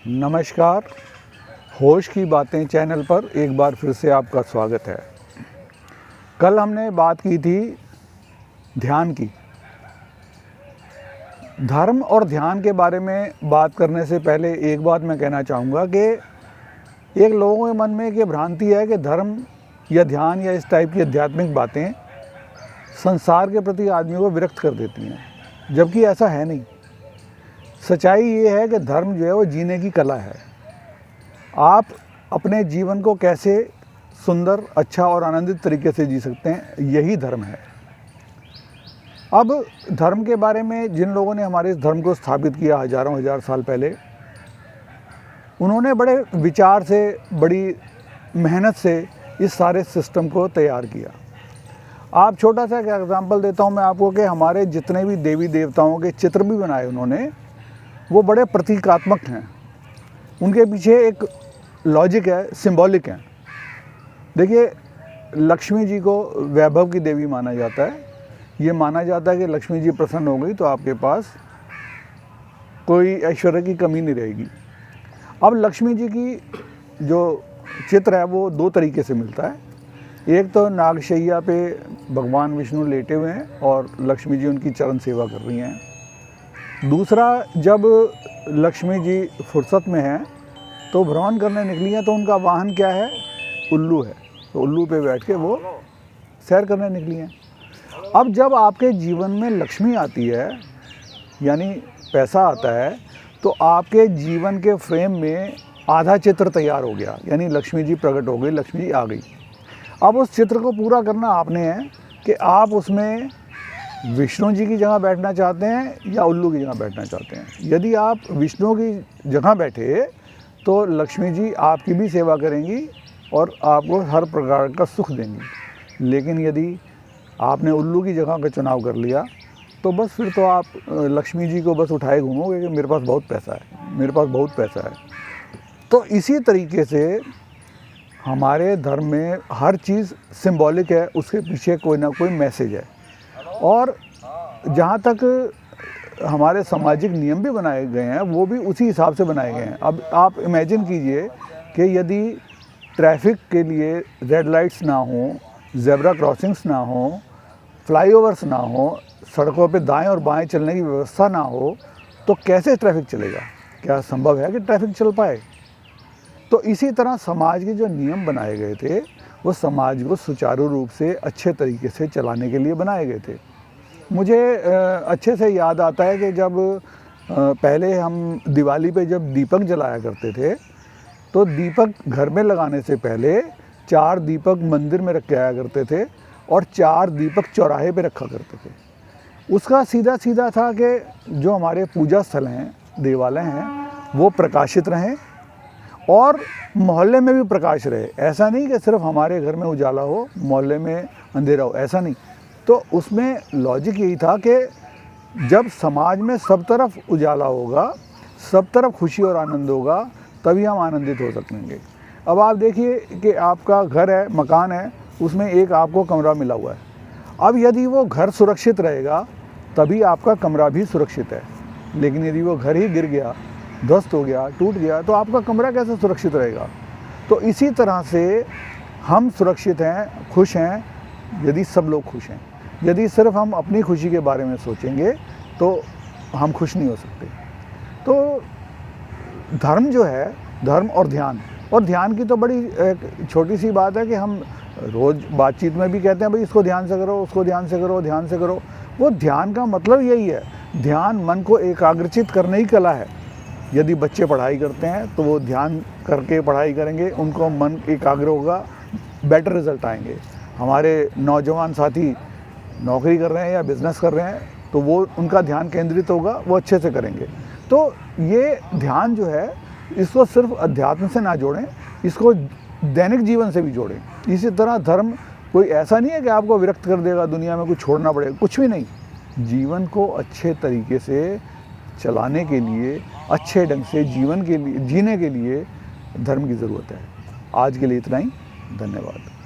नमस्कार, होश की बातें चैनल पर एक बार फिर से आपका स्वागत है। कल हमने बात की थी ध्यान की। धर्म और ध्यान के बारे में बात करने से पहले एक बात मैं कहना चाहूँगा कि एक लोगों के मन में एक ये भ्रांति है कि धर्म या ध्यान या इस टाइप की आध्यात्मिक बातें संसार के प्रति आदमी को विरक्त कर देती हैं, जबकि ऐसा है नहीं। सच्चाई ये है कि धर्म जो है वो जीने की कला है। आप अपने जीवन को कैसे सुंदर, अच्छा और आनंदित तरीके से जी सकते हैं, यही धर्म है। अब धर्म के बारे में जिन लोगों ने हमारे इस धर्म को स्थापित किया हजारों हजार साल पहले, उन्होंने बड़े विचार से, बड़ी मेहनत से इस सारे सिस्टम को तैयार किया। आप छोटा सा एक एग्जाम्पल देता हूँ मैं आपको कि हमारे जितने भी देवी देवताओं के चित्र भी बनाए उन्होंने, वो बड़े प्रतीकात्मक हैं। उनके पीछे एक लॉजिक है, सिंबॉलिक है। देखिए, लक्ष्मी जी को वैभव की देवी माना जाता है। ये माना जाता है कि लक्ष्मी जी प्रसन्न हो गई तो आपके पास कोई ऐश्वर्य की कमी नहीं रहेगी। अब लक्ष्मी जी की जो चित्र है वो दो तरीके से मिलता है। एक तो नागशैया पे भगवान विष्णु लेटे हुए हैं और लक्ष्मी जी उनकी चरण सेवा कर रही हैं। दूसरा, जब लक्ष्मी जी फुर्सत में हैं तो भ्रमण करने निकली हैं, तो उनका वाहन क्या है? उल्लू है। तो उल्लू पे बैठ के वो सैर करने निकली हैं। अब जब आपके जीवन में लक्ष्मी आती है, यानी पैसा आता है, तो आपके जीवन के फ्रेम में आधा चित्र तैयार हो गया, यानी लक्ष्मी जी प्रकट हो गई, लक्ष्मी जी आ गई। अब उस चित्र को पूरा करना आपने है कि आप उसमें विष्णु जी की जगह बैठना चाहते हैं या उल्लू की जगह बैठना चाहते हैं। यदि आप विष्णु की जगह बैठे तो लक्ष्मी जी आपकी भी सेवा करेंगी और आपको हर प्रकार का सुख देंगी। लेकिन यदि आपने उल्लू की जगह का चुनाव कर लिया तो बस फिर तो आप लक्ष्मी जी को बस उठाए घूमोगे कि मेरे पास बहुत पैसा है, मेरे पास बहुत पैसा है। तो इसी तरीके से हमारे धर्म में हर चीज़ सिंबॉलिक है, उसके पीछे कोई ना कोई मैसेज है। और जहाँ तक हमारे सामाजिक नियम भी बनाए गए हैं वो भी उसी हिसाब से बनाए गए हैं। अब आप इमेजिन कीजिए कि यदि ट्रैफिक के लिए रेड लाइट्स ना हो, ज़ेब्रा क्रॉसिंग्स ना हो, फ्लाईओवर्स ना हो, सड़कों पे दाएं और बाएं चलने की व्यवस्था ना हो, तो कैसे ट्रैफिक चलेगा? क्या संभव है कि ट्रैफिक चल पाए? तो इसी तरह समाज के जो नियम बनाए गए थे वो समाज को सुचारू रूप से अच्छे तरीके से चलाने के लिए बनाए गए थे। मुझे अच्छे से याद आता है कि जब पहले हम दिवाली पे जब दीपक जलाया करते थे, तो दीपक घर में लगाने से पहले 4 दीपक मंदिर में रख के आया करते थे और 4 दीपक चौराहे पे रखा करते थे। उसका सीधा सीधा था कि जो हमारे पूजा स्थल हैं, देवालय हैं, वो प्रकाशित रहें और मोहल्ले में भी प्रकाश रहे। ऐसा नहीं कि सिर्फ हमारे घर में उजाला हो, मोहल्ले में अंधेरा हो, ऐसा नहीं। तो उसमें लॉजिक यही था कि जब समाज में सब तरफ उजाला होगा, सब तरफ खुशी और आनंद होगा, तभी हम आनंदित हो सकेंगे। अब आप देखिए कि आपका घर है, मकान है, उसमें एक आपको कमरा मिला हुआ है। अब यदि वो घर सुरक्षित रहेगा तभी आपका कमरा भी सुरक्षित है। लेकिन यदि वो घर ही गिर गया, ध्वस्त हो गया, टूट गया, तो आपका कमरा कैसे सुरक्षित रहेगा? तो इसी तरह से हम सुरक्षित हैं, खुश हैं, यदि सब लोग खुश हैं। यदि सिर्फ हम अपनी खुशी के बारे में सोचेंगे तो हम खुश नहीं हो सकते। तो धर्म जो है, धर्म और ध्यान की तो बड़ी एक छोटी सी बात है कि हम रोज़ बातचीत में भी कहते हैं भाई इसको ध्यान से करो, उसको ध्यान से करो, ध्यान से करो। वो ध्यान का मतलब यही है, ध्यान मन को एकाग्रचित करने की कला है। यदि बच्चे पढ़ाई करते हैं तो वो ध्यान करके पढ़ाई करेंगे, उनको मन एकाग्र होगा, बेटर रिजल्ट आएंगे। हमारे नौजवान साथी नौकरी कर रहे हैं या बिज़नेस कर रहे हैं तो वो उनका ध्यान केंद्रित होगा, वो अच्छे से करेंगे। तो ये ध्यान जो है, इसको सिर्फ अध्यात्म से ना जोड़ें, इसको दैनिक जीवन से भी जोड़ें। इसी तरह धर्म कोई ऐसा नहीं है कि आपको विरक्त कर देगा, दुनिया में कुछ छोड़ना पड़ेगा, कुछ भी नहीं। जीवन को अच्छे तरीके से चलाने के लिए, अच्छे ढंग से जीवन के लिए जीने के लिए धर्म की ज़रूरत है। आज के लिए इतना ही। धन्यवाद।